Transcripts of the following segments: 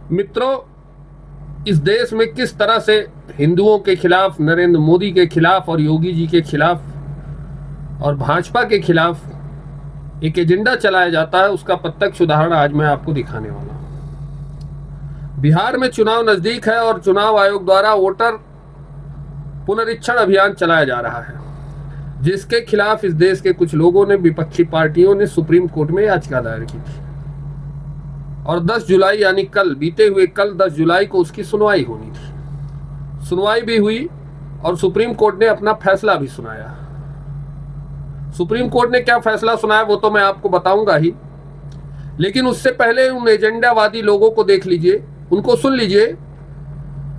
मित्रों, इस देश में किस तरह से हिंदुओं के खिलाफ, नरेंद्र मोदी के खिलाफ और योगी जी के खिलाफ और भाजपा के खिलाफ एक एजेंडा चलाया जाता है, उसका प्रत्यक्ष उदाहरण आज मैं आपको दिखाने वाला हूं। बिहार में चुनाव नजदीक है और चुनाव आयोग द्वारा वोटर पुनरीक्षण अभियान चलाया जा रहा है, जिसके खिलाफ इस देश के कुछ लोगों ने, विपक्षी पार्टियों ने सुप्रीम कोर्ट में याचिका दायर की थी और 10 जुलाई यानी कल, बीते हुए कल 10 जुलाई को उसकी सुनवाई होनी थी। सुनवाई भी हुई और सुप्रीम कोर्ट ने अपना फैसला भी सुनाया। सुप्रीम कोर्ट ने क्या फैसला सुनाया वो तो मैं आपको बताऊंगा ही, लेकिन उससे पहले उन एजेंडावादी लोगों को देख लीजिए, उनको सुन लीजिए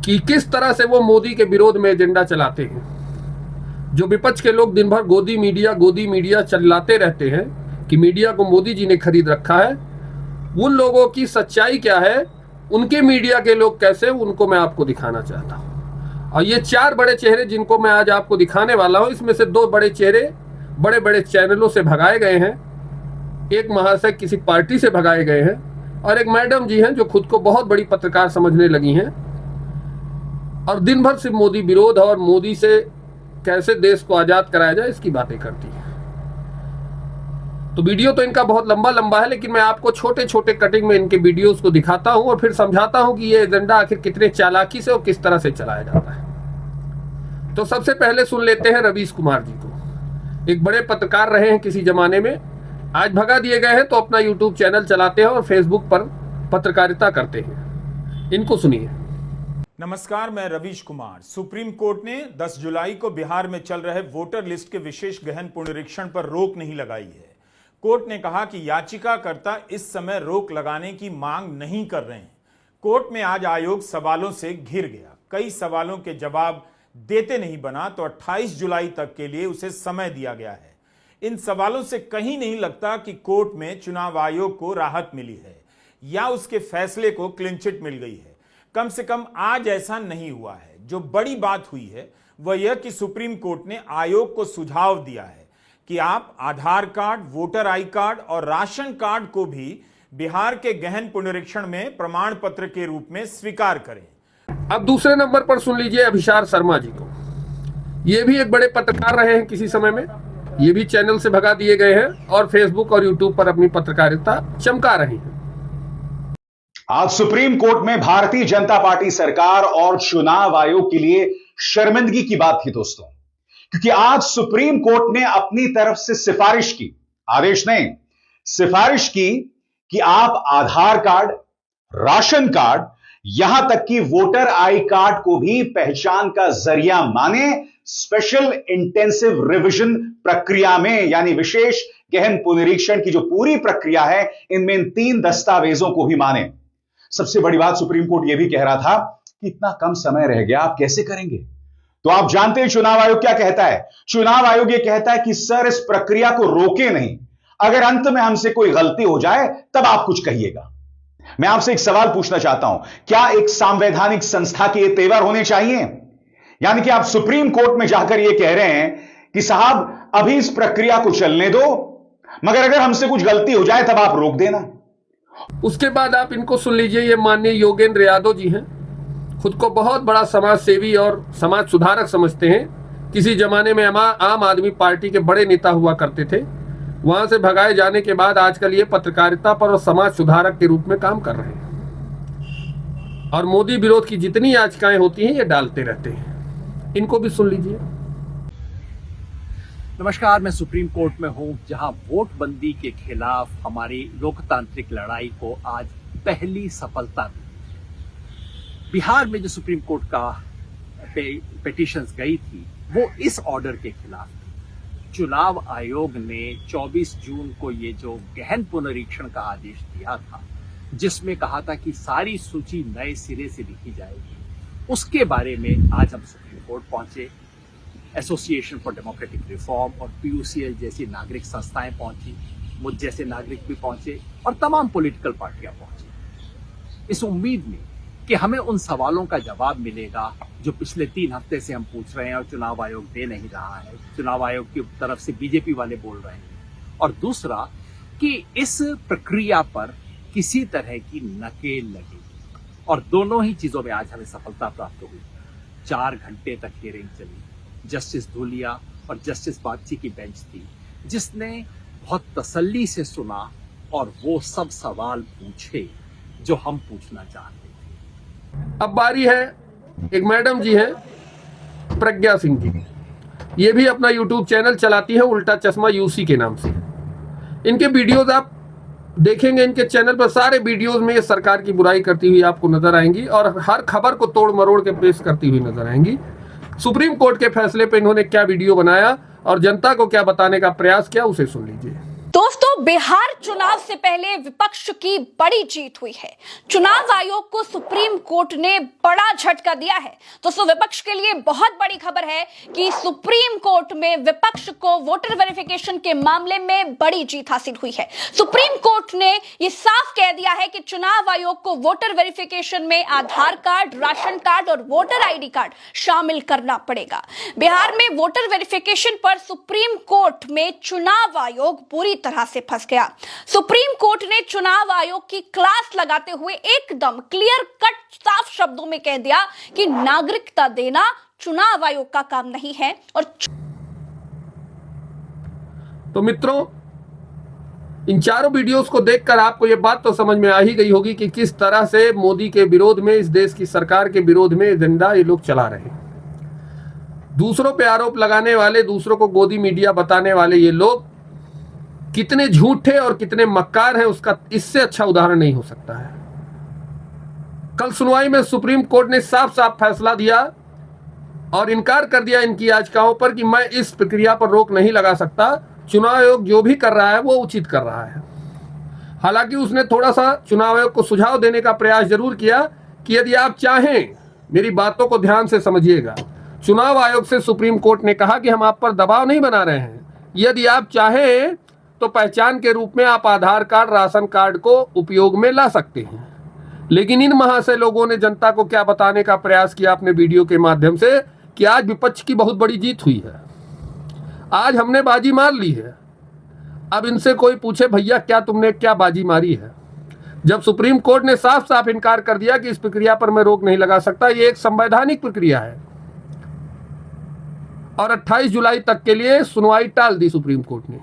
कि किस तरह से वो मोदी के विरोध में एजेंडा चलाते हैं। जो विपक्ष के लोग दिन भर गोदी मीडिया चलाते रहते हैं कि मीडिया को मोदी जी ने खरीद रखा है, उन लोगों की सच्चाई क्या है, उनके मीडिया के लोग कैसे, उनको मैं आपको दिखाना चाहता हूं। और ये 4 बड़े चेहरे जिनको मैं आज आपको दिखाने वाला हूं, इसमें से 2 बड़े चेहरे बड़े बड़े चैनलों से भगाए गए हैं। एक महाशय किसी पार्टी से भगाए गए हैं और एक मैडम जी हैं जो खुद को बहुत बड़ी पत्रकार समझने लगी हैं और दिन भर सिर्फ मोदी विरोध और मोदी से कैसे देश को आजाद कराया जाए इसकी बातें करती हैं। तो वीडियो तो इनका बहुत लंबा है, लेकिन मैं आपको छोटे छोटे कटिंग में इनके वीडियोस को दिखाता हूं और फिर समझाता हूं कि ये एजेंडा आखिर कितने चालाकी से और किस तरह से चलाया जाता है। तो सबसे पहले सुन लेते हैं रवीश कुमार जी को। एक बड़े पत्रकार रहे हैं किसी जमाने में, आज भगा दिए गए हैं तो अपना यूट्यूब चैनल चलाते हैं और फेसबुक पर पत्रकारिता करते हैं। इनको सुनिए। नमस्कार, मैं रवीश कुमार। सुप्रीम कोर्ट ने 10 जुलाई को बिहार में चल रहे वोटर लिस्ट के विशेष गहन पुनरीक्षण पर रोक नहीं लगाई है। कोर्ट ने कहा कि याचिकाकर्ता इस समय रोक लगाने की मांग नहीं कर रहे हैं। कोर्ट में आज आयोग सवालों से घिर गया। कई सवालों के जवाब देते नहीं बना तो 28 जुलाई तक के लिए उसे समय दिया गया है। इन सवालों से कहीं नहीं लगता कि कोर्ट में चुनाव आयोग को राहत मिली है या उसके फैसले को क्लीन चिट मिल गई है। कम से कम आज ऐसा नहीं हुआ है। जो बड़ी बात हुई है वह यह कि सुप्रीम कोर्ट ने आयोग को सुझाव दिया है कि आप आधार कार्ड, वोटर आई कार्ड और राशन कार्ड को भी बिहार के गहन पुनरीक्षण में प्रमाण पत्र के रूप में स्वीकार करें। अब दूसरे नंबर पर सुन लीजिए अभिशार शर्मा जी को। ये भी एक बड़े पत्रकार रहे हैं किसी समय में, ये भी चैनल से भगा दिए गए हैं और फेसबुक और यूट्यूब पर अपनी पत्रकारिता चमका रहे हैं। आज सुप्रीम कोर्ट में भारतीय जनता पार्टी सरकार और चुनाव आयोग के लिए शर्मिंदगी की बात थी दोस्तों, क्योंकि आज सुप्रीम कोर्ट ने अपनी तरफ से सिफारिश की, आदेश नहीं, सिफारिश की कि आप आधार कार्ड, राशन कार्ड, यहां तक कि वोटर आई कार्ड को भी पहचान का जरिया माने स्पेशल इंटेंसिव रिवीजन प्रक्रिया में, यानी विशेष गहन पुनरीक्षण की जो पूरी प्रक्रिया है, इनमें इन 3 दस्तावेजों को भी माने। सबसे बड़ी बात, सुप्रीम कोर्ट यह भी कह रहा था कि इतना कम समय रह गया, आप कैसे करेंगे? तो आप जानते हैं चुनाव आयोग क्या कहता है? चुनाव आयोग यह कहता है कि सर, इस प्रक्रिया को रोके नहीं, अगर अंत में हमसे कोई गलती हो जाए तब आप कुछ कहिएगा। मैं आपसे एक सवाल पूछना चाहता हूं, क्या एक संवैधानिक संस्था के ये तेवर होने चाहिए? यानी कि आप सुप्रीम कोर्ट में जाकर यह कह रहे हैं कि साहब अभी इस प्रक्रिया को चलने दो, मगर अगर हमसे कुछ गलती हो जाए तब आप रोक देना। उसके बाद आप इनको सुन लीजिए। ये माननीय योगेंद्र यादव जी हैं, खुद को बहुत बड़ा समाज सेवी और समाज सुधारक समझते हैं। किसी जमाने में आम आदमी पार्टी के बड़े नेता हुआ करते थे, वहां से भगाए जाने के बाद आजकल ये पत्रकारिता पर और समाज सुधारक के रूप में काम कर रहे हैं और मोदी विरोध की जितनी याचिकाएं होती हैं ये डालते रहते हैं। इनको भी सुन लीजिए। नमस्कार, मैं सुप्रीम कोर्ट में हूं, जहां वोटबंदी के खिलाफ हमारी लोकतांत्रिक लड़ाई को आज पहली सफलता मिली। बिहार में जो सुप्रीम कोर्ट का पिटीशंस गई थी वो इस ऑर्डर के खिलाफ थी। चुनाव आयोग ने 24 जून को ये जो गहन पुनरीक्षण का आदेश दिया था, जिसमें कहा था कि सारी सूची नए सिरे से लिखी जाएगी, उसके बारे में आज हम सुप्रीम कोर्ट पहुंचे। एसोसिएशन फॉर डेमोक्रेटिक रिफॉर्म और पीयूसीएल जैसी नागरिक संस्थाएं पहुंची, मुझ जैसे नागरिक भी पहुंचे और तमाम पॉलिटिकल पार्टियां पहुंची, इस उम्मीद में कि हमें उन सवालों का जवाब मिलेगा जो पिछले 3 हफ्ते से हम पूछ रहे हैं और चुनाव आयोग दे नहीं रहा है। चुनाव आयोग की तरफ से बीजेपी वाले बोल रहे हैं। और दूसरा कि इस प्रक्रिया पर किसी तरह की नकेल लगेगी। और दोनों ही चीजों में आज हमें सफलता प्राप्त हुई। 4 घंटे तक हियरिंग चली। जस्टिस धूलिया और जस्टिस बागची की बेंच थी जिसने बहुत तसल्ली से सुना और वो सब सवाल पूछे जो हम पूछना चाहते थे। अब बारी है, एक मैडम जी हैं प्रज्ञा सिंह जी, ये भी अपना यूट्यूब चैनल चलाती है उल्टा चश्मा यूसी के नाम से। इनके वीडियोज आप देखेंगे, इनके चैनल पर सारे वीडियोज में ये सरकार की बुराई करती हुई आपको नजर आएंगी और हर खबर को तोड़ मरोड़ के पेश करती हुई नजर आएंगी। सुप्रीम कोर्ट के फैसले पर इन्होंने क्या वीडियो बनाया और जनता को क्या बताने का प्रयास किया, उसे सुन लीजिए। दोस्तों, बिहार चुनाव से पहले विपक्ष की बड़ी जीत हुई है। चुनाव आयोग को सुप्रीम कोर्ट ने बड़ा झटका दिया है। दोस्तों, विपक्ष के लिए बहुत बड़ी खबर है कि सुप्रीम कोर्ट में विपक्ष को वोटर वेरिफिकेशन के मामले में बड़ी जीत हासिल हुई है। सुप्रीम कोर्ट ने यह साफ कह दिया है कि चुनाव आयोग को वोटर वेरिफिकेशन में आधार कार्ड, राशन कार्ड और वोटर आईडी कार्ड शामिल करना पड़ेगा। बिहार में वोटर वेरिफिकेशन पर सुप्रीम कोर्ट में चुनाव आयोग बुरी तरह से फंस गया। सुप्रीम कोर्ट ने चुनाव आयोग की क्लास लगाते हुए एकदम क्लियर कट साफ शब्दों में कह दिया कि नागरिकता देना चुनाव आयोग का काम नहीं है। और तो मित्रों, इन चारों वीडियोस को देखकर आपको यह बात तो समझ में आ ही गई होगी कि किस तरह से मोदी के विरोध में, इस देश की सरकार के विरोध में एजेंडा ये लोग चला रहे हैं। दूसरों पे आरोप लगाने वाले, दूसरों को गोदी मीडिया बताने वाले ये लोग कितने झूठे और कितने मक्कार हैं, उसका इससे अच्छा उदाहरण नहीं हो सकता है। कल सुनवाई में सुप्रीम कोर्ट ने साफ साफ फैसला दिया और इनकार कर दिया इनकी याचिकाओं पर कि मैं इस प्रक्रिया पर रोक नहीं लगा सकता। चुनाव आयोग जो भी कर रहा है वो उचित कर रहा है। हालांकि उसने थोड़ा सा चुनाव आयोग को सुझाव देने का प्रयास जरूर किया कि यदि आप चाहें, मेरी बातों को ध्यान से समझिएगा, चुनाव आयोग से सुप्रीम कोर्ट ने कहा कि हम आप पर दबाव नहीं बना रहे हैं। यदि आप चाहें तो पहचान के रूप में आप आधार कार्ड, राशन कार्ड को उपयोग में ला सकते हैं। लेकिन इन महाशय लोगों ने जनता को क्या बताने का प्रयास किया अपने वीडियो के माध्यम से कि आज विपक्ष की बहुत बड़ी जीत हुई है, आज हमने बाजी मार ली है। अब इनसे कोई पूछे, भैया क्या तुमने क्या बाजी मारी है? जब सुप्रीम कोर्ट ने साफ साफ इनकार कर दिया कि इस प्रक्रिया पर मैं रोक नहीं लगा सकता, ये एक संवैधानिक प्रक्रिया है और 28 जुलाई तक के लिए सुनवाई टाल दी सुप्रीम कोर्ट ने।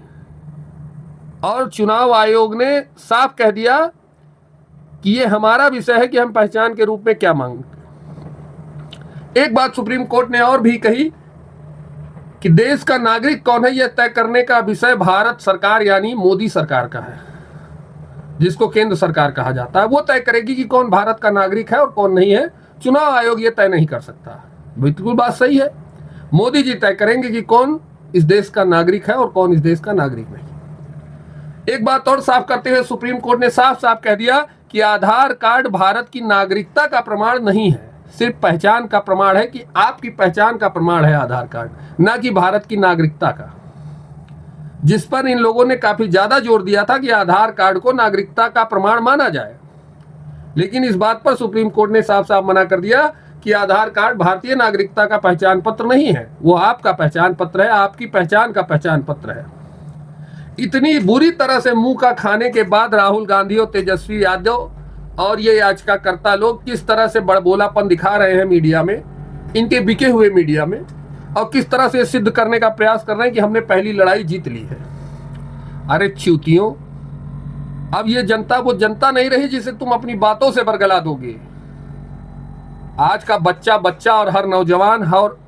और चुनाव आयोग ने साफ कह दिया कि ये हमारा विषय है कि हम पहचान के रूप में क्या मांगते। एक बात सुप्रीम कोर्ट ने और भी कही कि देश का नागरिक कौन है, यह तय करने का विषय भारत सरकार यानी मोदी सरकार का है, जिसको केंद्र सरकार कहा जाता है। वो तय करेगी कि कौन भारत का नागरिक है और कौन नहीं है। चुनाव आयोग ये तय नहीं कर सकता। बिल्कुल बात सही है, मोदी जी तय करेंगे कि कौन इस देश का नागरिक है और कौन इस देश का नागरिक नहीं। एक बात और साफ करते हुए सुप्रीम कोर्ट ने साफ साफ कह दिया कि आधार कार्ड भारत की नागरिकता का प्रमाण नहीं है, सिर्फ पहचान का प्रमाण है, कि आपकी पहचान का प्रमाण है आधार कार्ड, ना कि भारत की नागरिकता का। जिस पर इन लोगों ने काफी ज्यादा जोर दिया था कि आधार कार्ड को नागरिकता का प्रमाण माना जाए। लेकिन इस बात पर सुप्रीम कोर्ट ने साफ साफ मना कर दिया कि आधार कार्ड भारतीय नागरिकता का पहचान पत्र नहीं है, वो आपका पहचान पत्र है, आपकी पहचान का पहचान पत्र है। इतनी बुरी तरह से मुंह का खाने के बाद राहुल गांधी और तेजस्वी यादव और ये याचिकाकर्ता लोग किस तरह से बड़बोलापन दिखा रहे हैं मीडिया में, इनके बिके हुए मीडिया में, और किस तरह से सिद्ध करने का प्रयास कर रहे हैं कि हमने पहली लड़ाई जीत ली है। अरे च्यूतियों, अब ये जनता वो जनता नहीं रही जिसे तुम अपनी बातों से बरगला दोगे। आज का बच्चा और हर नौजवान और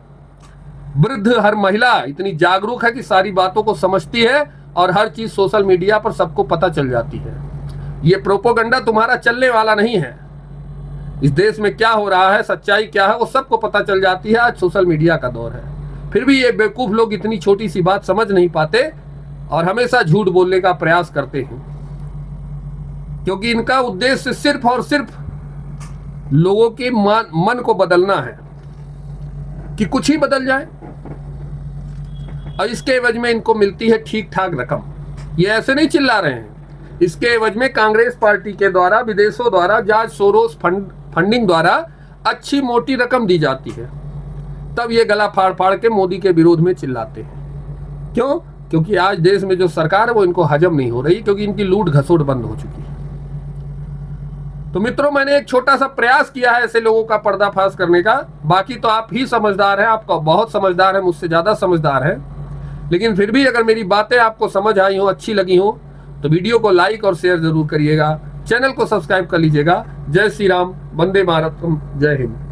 वृद्ध, हर महिला इतनी जागरूक है कि सारी बातों को समझती है और हर चीज सोशल मीडिया पर सबको पता चल जाती है। ये प्रोपोगंडा तुम्हारा चलने वाला नहीं है। इस देश में क्या हो रहा है, सच्चाई क्या है, वो सबको पता चल जाती है। आज सोशल मीडिया का दौर है। फिर भी ये बेवकूफ लोग इतनी छोटी सी बात समझ नहीं पाते और हमेशा झूठ बोलने का प्रयास करते हैं, क्योंकि इनका उद्देश्य सिर्फ और सिर्फ लोगों के मन को बदलना है कि कुछ ही बदल जाए, और इसके एवज में इनको मिलती है ठीक ठाक रकम। ये ऐसे नहीं चिल्ला रहे हैं, इसके एवज में कांग्रेस पार्टी के द्वारा, विदेशों द्वारा, जॉर्ज सोरोस फंडिंग द्वारा अच्छी मोटी रकम दी जाती है। तब ये गला फाड़ फाड़ के मोदी के विरोध में चिल्लाते हैं। क्यों? क्योंकि आज देश में जो सरकार है वो इनको हजम नहीं हो रही, क्योंकि इनकी लूट घसोट बंद हो चुकी है। तो मित्रों, मैंने एक छोटा सा प्रयास किया है ऐसे लोगों का पर्दाफाश करने का। बाकी तो आप ही समझदार हैं, आपका बहुत समझदार है, मुझसे ज्यादा समझदार है। लेकिन फिर भी अगर मेरी बातें आपको समझ आई हो, अच्छी लगी हो, तो वीडियो को लाइक और शेयर जरूर करिएगा, चैनल को सब्सक्राइब कर लीजिएगा। जय श्री राम, वंदे मातरम, जय हिंद।